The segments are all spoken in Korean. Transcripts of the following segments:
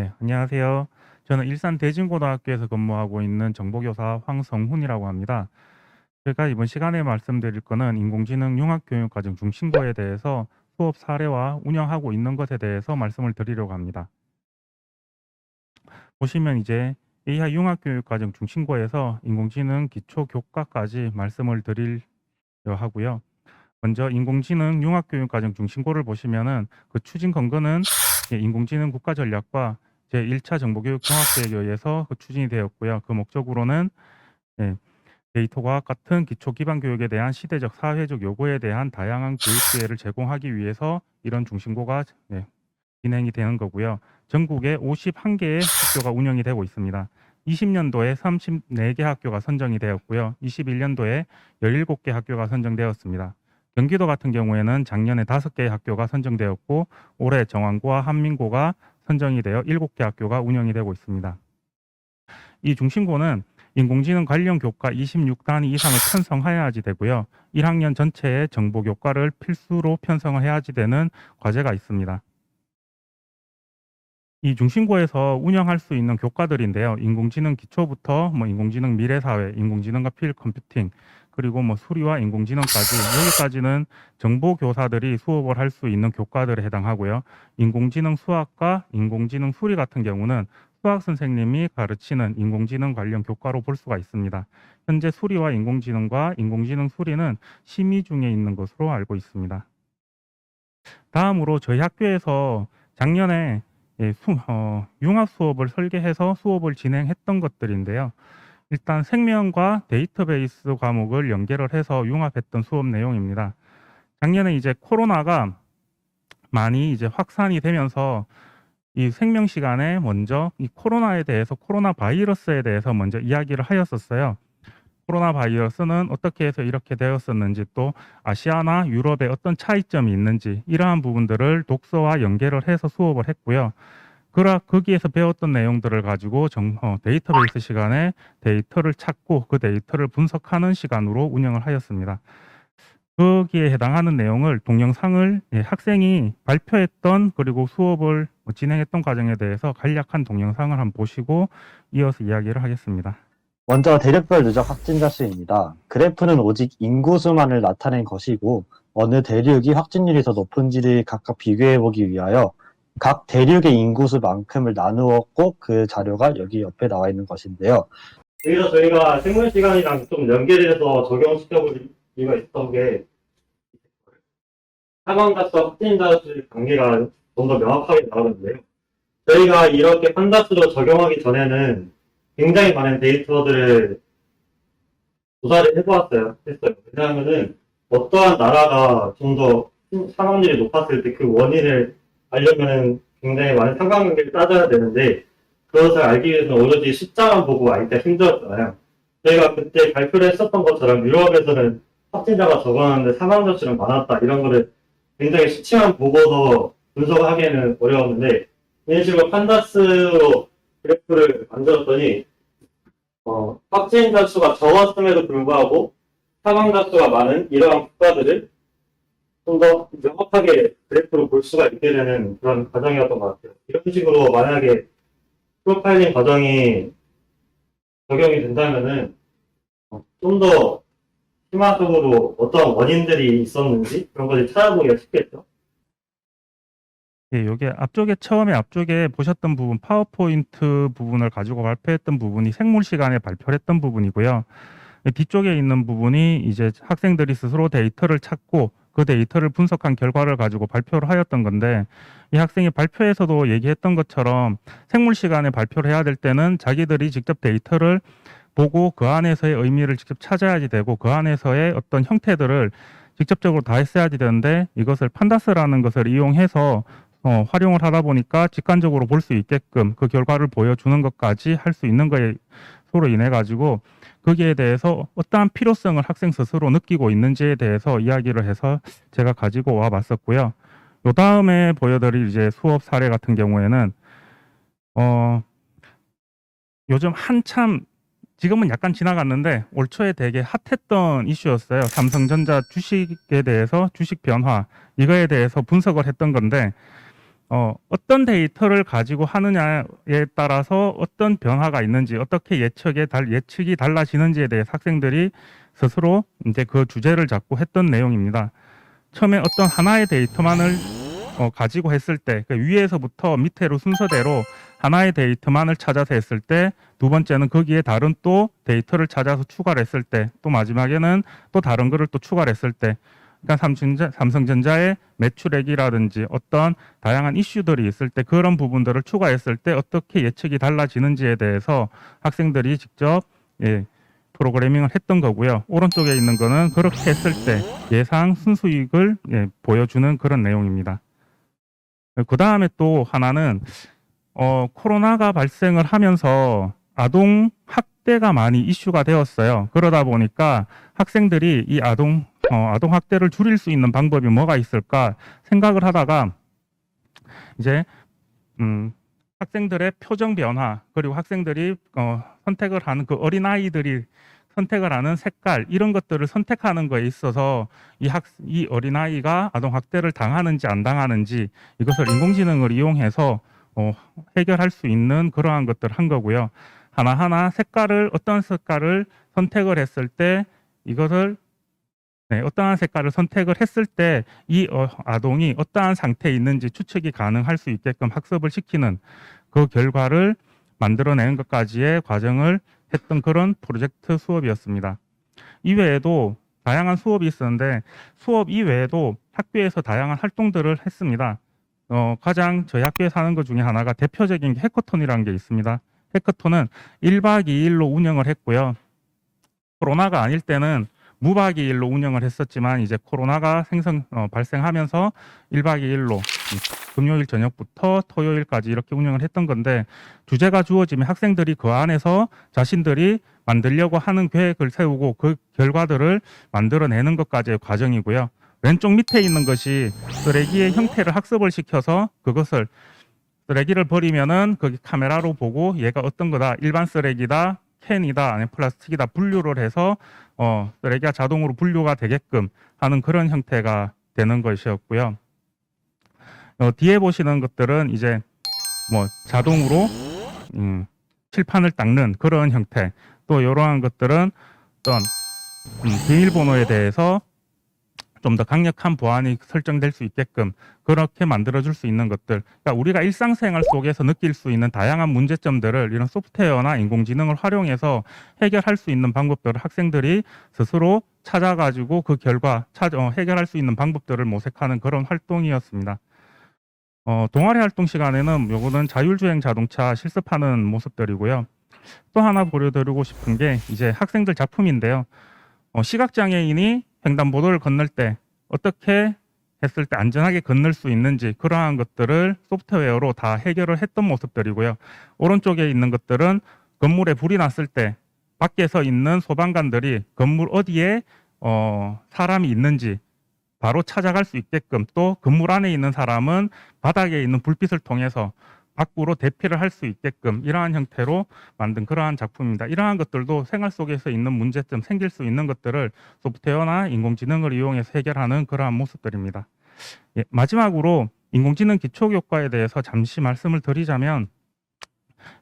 네, 안녕하세요. 저는 일산 대진고등학교에서 근무하고 있는 정보교사 황성훈이라고 합니다. 제가 이번 시간에 말씀드릴 거는 인공지능 융합교육과정 중심고에 대해서 수업 사례와 운영하고 있는 것에 대해서 말씀을 드리려고 합니다. 보시면 이제 AI 융합교육과정 중심고에서 인공지능 기초교과까지 말씀을 드리려 하고요. 먼저 인공지능 융합교육과정 중심고를 보시면은 그 추진 근거는 인공지능 국가전략과 제1차 정보교육 종합계획에 의해서 추진이 되었고요. 그 목적으로는 예, 데이터과학 같은 기초 기반 교육에 대한 시대적 사회적 요구에 대한 다양한 교육 기회를 제공하기 위해서 이런 중심고가 진행이 되는 거고요. 전국에 51개의 학교가 운영이 되고 있습니다. 20년도에 34개 학교가 선정이 되었고요. 21년도에 17개 학교가 선정되었습니다. 경기도 같은 경우에는 작년에 5개의 학교가 선정되었고 올해 정왕고와 한민고가 선정이 되어 7개 학교가 운영이 되고 있습니다. 이 중심고는 인공지능 관련 교과 26단위 이상을 편성해야지 되고요. 1학년 전체의 정보 교과를 필수로 편성을 해야지 되는 과제가 있습니다. 이 중심고에서 운영할 수 있는 교과들인데요. 인공지능 기초부터 인공지능 미래사회, 인공지능과 필 컴퓨팅, 그리고 수리와 인공지능까지 여기까지는 정보교사들이 수업을 할 수 있는 교과들에 해당하고요. 인공지능 수학과 인공지능 수리 같은 경우는 수학 선생님이 가르치는 인공지능 관련 교과로 볼 수가 있습니다. 현재 수리와 인공지능과 인공지능 수리는 심의 중에 있는 것으로 알고 있습니다. 다음으로 저희 학교에서 작년에 융합 수업을 설계해서 수업을 진행했던 것들인데요. 일단 생명과 데이터베이스 과목을 연계를 해서 융합했던 수업 내용입니다. 작년에 이제 코로나가 많이 이제 확산이 되면서 이 생명 시간에 먼저 이 코로나에 대해서 코로나 바이러스에 대해서 먼저 이야기를 하였었어요. 코로나 바이러스는 어떻게 해서 이렇게 되었었는지 또 아시아나 유럽에 어떤 차이점이 있는지 이러한 부분들을 독서와 연계를 해서 수업을 했고요. 거기에서 배웠던 내용들을 가지고 데이터베이스 시간에 데이터를 찾고 그 데이터를 분석하는 시간으로 운영을 하였습니다. 거기에 해당하는 내용을 동영상을 학생이 발표했던 그리고 수업을 진행했던 과정에 대해서 간략한 동영상을 한번 보시고 이어서 이야기를 하겠습니다. 먼저 대륙별 누적 확진자 수입니다. 그래프는 오직 인구수만을 나타낸 것이고 어느 대륙이 확진율이 더 높은지를 각각 비교해보기 위하여 각 대륙의 인구수만큼을 나누었고 그 자료가 여기 옆에 나와 있는 것인데요. 여기서 저희가 생물 시간이랑 좀 연계돼서 적용시켜볼 이유가 있었던 게 사망자 수, 확진자 수의 관계가 좀 더 명확하게 나오는데요. 저희가 이렇게 판다수로 적용하기 전에는 굉장히 많은 데이터들을 조사를 했어요. 왜냐하면은 어떠한 나라가 좀 더 사망률이 높았을 때 그 원인을 알려면은 굉장히 많은 상관관계를 따져야 되는데 그것을 알기 위해서는 오로지 숫자만 보고 알기가 힘들었잖아요. 저희가 그때 발표를 했었던 것처럼 유럽에서는 확진자가 적었는데 사망자 수는 많았다. 이런 거를 굉장히 수치만 보고서 분석하기에는 어려웠는데 이런 식으로 판다스로 그래프를 만들었더니 확진자 수가 적었음에도 불구하고 사망자 수가 많은 이러한 국가들을 좀 더 명확하게 그래프로 볼 수가 있게 되는 그런 과정이었던 것 같아요. 이런 식으로 만약에 프로파일링 과정이 적용이 된다면은 좀 더 심화적으로 어떤 원인들이 있었는지 그런 것을 찾아보기가 쉽겠죠. 예, 요게 앞쪽에 보셨던 부분 파워포인트 부분을 가지고 발표했던 부분이 생물 시간에 발표를 했던 부분이고요. 뒤쪽에 있는 부분이 이제 학생들이 스스로 데이터를 찾고 그 데이터를 분석한 결과를 가지고 발표를 하였던 건데 이 학생이 발표에서도 얘기했던 것처럼 생물 시간에 발표를 해야 될 때는 자기들이 직접 데이터를 보고 그 안에서의 의미를 직접 찾아야지 되고 그 안에서의 어떤 형태들을 직접적으로 다 했어야지 되는데 이것을 판다스라는 것을 이용해서 활용을 하다 보니까 직관적으로 볼 수 있게끔 그 결과를 보여주는 것까지 할 수 있는 거에 서로 인해 가지고 거기에 대해서 어떠한 필요성을 학생 스스로 느끼고 있는지에 대해서 이야기를 해서 제가 가지고 와 봤었고요. 요 다음에 보여드릴 이제 수업 사례 같은 경우에는 요즘 한참 지금은 약간 지나갔는데 올 초에 되게 핫했던 이슈였어요. 삼성전자 주식에 대해서 주식 변화 이거에 대해서 분석을 했던 건데 어떤 데이터를 가지고 하느냐에 따라서 어떤 변화가 있는지, 어떻게 예측이 달라지는지에 대해 학생들이 스스로 이제 그 주제를 잡고 했던 내용입니다. 처음에 어떤 하나의 데이터만을 가지고 했을 때, 그 위에서부터 밑으로 순서대로 하나의 데이터만을 찾아서 했을 때, 두 번째는 거기에 다른 또 데이터를 찾아서 추가를 했을 때, 또 마지막에는 또 다른 거를 또 추가를 했을 때, 그러니까 삼성전자의 매출액이라든지 어떤 다양한 이슈들이 있을 때 그런 부분들을 추가했을 때 어떻게 예측이 달라지는지에 대해서 학생들이 직접 프로그래밍을 했던 거고요. 오른쪽에 있는 거는 그렇게 했을 때 예상 순수익을 보여주는 그런 내용입니다. 그 다음에 또 하나는 코로나가 발생을 하면서 아동 학대가 많이 이슈가 되었어요. 그러다 보니까 학생들이 이 아동 학대를 줄일 수 있는 방법이 뭐가 있을까 생각을 하다가 이제 학생들의 표정 변화, 그리고 학생들이 선택을 하는 그 어린아이들이 선택을 하는 색깔, 이런 것들을 선택하는 거에 있어서 이 어린아이가 아동 학대를 당하는지 안 당하는지 이것을 인공지능을 이용해서 해결할 수 있는 그러한 것들을 한 거고요. 하나하나 어떤 색깔을 선택을 했을 때 이것을 어떠한 색깔을 선택을 했을 때 이 아동이 어떠한 상태에 있는지 추측이 가능할 수 있게끔 학습을 시키는 그 결과를 만들어내는 것까지의 과정을 했던 그런 프로젝트 수업이었습니다. 이외에도 다양한 수업이 있었는데 수업 이외에도 학교에서 다양한 활동들을 했습니다. 가장 저희 학교에서 하는 것 중에 하나가 대표적인 게 해커톤이라는 게 있습니다. 해커톤은 1박 2일로 운영을 했고요. 코로나가 아닐 때는 무박 2일로 운영을 했었지만 이제 코로나가 발생하면서 1박 2일로 금요일 저녁부터 토요일까지 이렇게 운영을 했던 건데 주제가 주어지면 학생들이 그 안에서 자신들이 만들려고 하는 계획을 세우고 그 결과들을 만들어내는 것까지의 과정이고요. 왼쪽 밑에 있는 것이 쓰레기의 형태를 학습을 시켜서 그것을 쓰레기를 버리면은 거기 카메라로 보고 얘가 어떤 거다, 일반 쓰레기다, 캔이다, 아니면 플라스틱이다 분류를 해서 쓰레기가 자동으로 분류가 되게끔 하는 그런 형태가 되는 것이었고요. 뒤에 보시는 것들은 이제 뭐 자동으로 칠판을 닦는 그런 형태, 또 이러한 것들은 어떤 비밀번호에 대해서 좀 더 강력한 보안이 설정될 수 있게끔 그렇게 만들어줄 수 있는 것들, 그러니까 우리가 일상생활 속에서 느낄 수 있는 다양한 문제점들을 이런 소프트웨어나 인공지능을 활용해서 해결할 수 있는 방법들을 학생들이 스스로 찾아가지고 그 결과 해결할 수 있는 방법들을 모색하는 그런 활동이었습니다. 동아리 활동 시간에는 요거는 자율주행 자동차 실습하는 모습들이고요. 또 하나 보여드리고 싶은 게 이제 학생들 작품인데요. 시각장애인이 횡단보도를 건널 때 어떻게 했을 때 안전하게 건널 수 있는지 그러한 것들을 소프트웨어로 다 해결을 했던 모습들이고요. 오른쪽에 있는 것들은 건물에 불이 났을 때 밖에서 있는 소방관들이 건물 어디에 사람이 있는지 바로 찾아갈 수 있게끔, 또 건물 안에 있는 사람은 바닥에 있는 불빛을 통해서 밖으로 대피를 할 수 있게끔 이러한 형태로 만든 그러한 작품입니다. 이러한 것들도 생활 속에서 있는 문제점, 생길 수 있는 것들을 소프트웨어나 인공지능을 이용해서 해결하는 그러한 모습들입니다. 마지막으로 인공지능 기초교과에 대해서 잠시 말씀을 드리자면,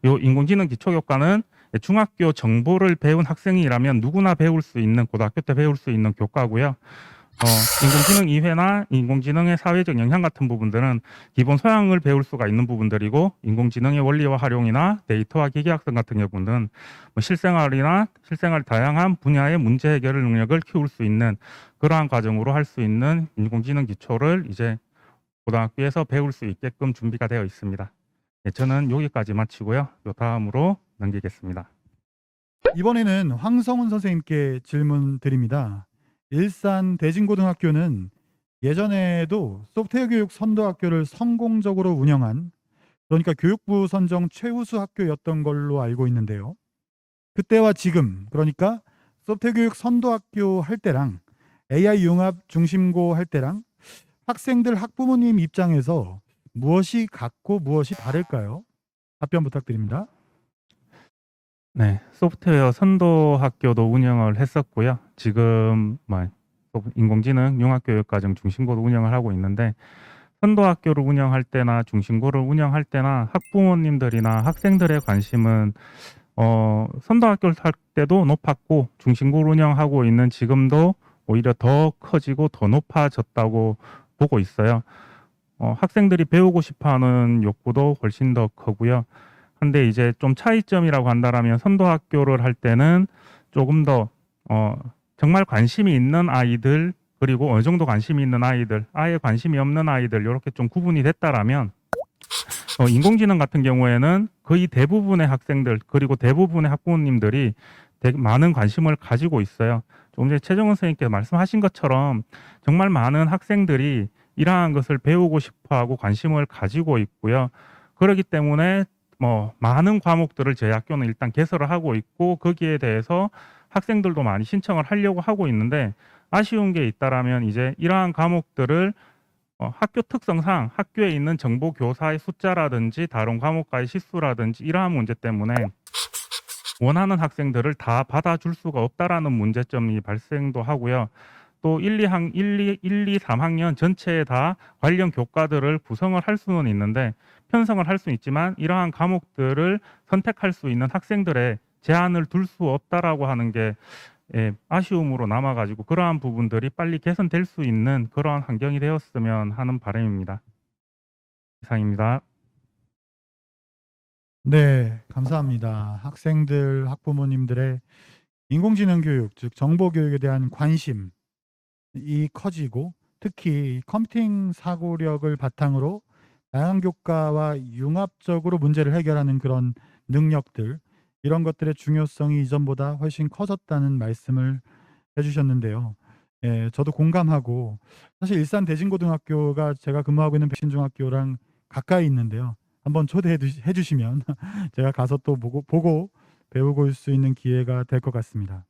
이 인공지능 기초교과는 중학교 정보를 배운 학생이라면 누구나 배울 수 있는, 고등학교 때 배울 수 있는 교과고요. 인공지능 이해나 인공지능의 사회적 영향 같은 부분들은 기본 소양을 배울 수가 있는 부분들이고, 인공지능의 원리와 활용이나 데이터와 기계학습 같은 부분은 실생활 다양한 분야의 문제 해결 능력을 키울 수 있는 그러한 과정으로 할 수 있는 인공지능 기초를 이제 고등학교에서 배울 수 있게끔 준비가 되어 있습니다. 저는 여기까지 마치고요. 다음으로 넘기겠습니다. 이번에는 황성훈 선생님께 질문 드립니다. 일산 대진고등학교는 예전에도 소프트웨어 교육 선도학교를 성공적으로 운영한, 그러니까 교육부 선정 최우수 학교였던 걸로 알고 있는데요. 그때와 지금, 그러니까 소프트웨어 교육 선도학교 할 때랑 AI 융합 중심고 할 때랑 학생들 학부모님 입장에서 무엇이 같고 무엇이 다를까요? 답변 부탁드립니다. 네, 소프트웨어 선도 학교도 운영을 했었고요. 지금 인공지능 융합교육과정 중심고도 운영을 하고 있는데, 선도학교를 운영할 때나 중심고를 운영할 때나 학부모님들이나 학생들의 관심은 선도학교를 할 때도 높았고 중심고를 운영하고 있는 지금도 오히려 더 커지고 더 높아졌다고 보고 있어요. 학생들이 배우고 싶어하는 욕구도 훨씬 더 크고요. 근데 이제 좀 차이점이라고 한다라면 선도학교를 할 때는 조금 더 정말 관심이 있는 아이들 그리고 어느 정도 관심이 있는 아이들, 아예 관심이 없는 아이들 이렇게 좀 구분이 됐다라면 인공지능 같은 경우에는 거의 대부분의 학생들 그리고 대부분의 학부모님들이 되게 많은 관심을 가지고 있어요. 조금 전에 최정은 선생님께서 말씀하신 것처럼 정말 많은 학생들이 이러한 것을 배우고 싶어하고 관심을 가지고 있고요. 그렇기 때문에 많은 과목들을 저희 학교는 일단 개설을 하고 있고 거기에 대해서 학생들도 많이 신청을 하려고 하고 있는데 아쉬운 게 있다라면 이제 이러한 과목들을 학교 특성상 학교에 있는 정보 교사의 숫자라든지 다른 과목과의 시수라든지 이러한 문제 때문에 원하는 학생들을 다 받아줄 수가 없다라는 문제점이 발생도 하고요. 또 1, 2, 3학년 전체에 다 관련 교과들을 구성을 할 수는 있는데 편성을 할 수는 있지만 이러한 과목들을 선택할 수 있는 학생들의 제한을 둘 수 없다라고 하는 게 아쉬움으로 남아가지고 그러한 부분들이 빨리 개선될 수 있는 그러한 환경이 되었으면 하는 바람입니다. 이상입니다. 네, 감사합니다. 학생들, 학부모님들의 인공지능 교육, 즉 정보 교육에 대한 관심이 커지고 특히 컴퓨팅 사고력을 바탕으로 다양한 교과와 융합적으로 문제를 해결하는 그런 능력들, 이런 것들의 중요성이 이전보다 훨씬 커졌다는 말씀을 해주셨는데요. 예, 저도 공감하고 사실 일산 대진고등학교가 제가 근무하고 있는 백신중학교랑 가까이 있는데요. 한번 초대해 주시면 제가 가서 또 보고 배우고 올 수 있는 기회가 될 것 같습니다.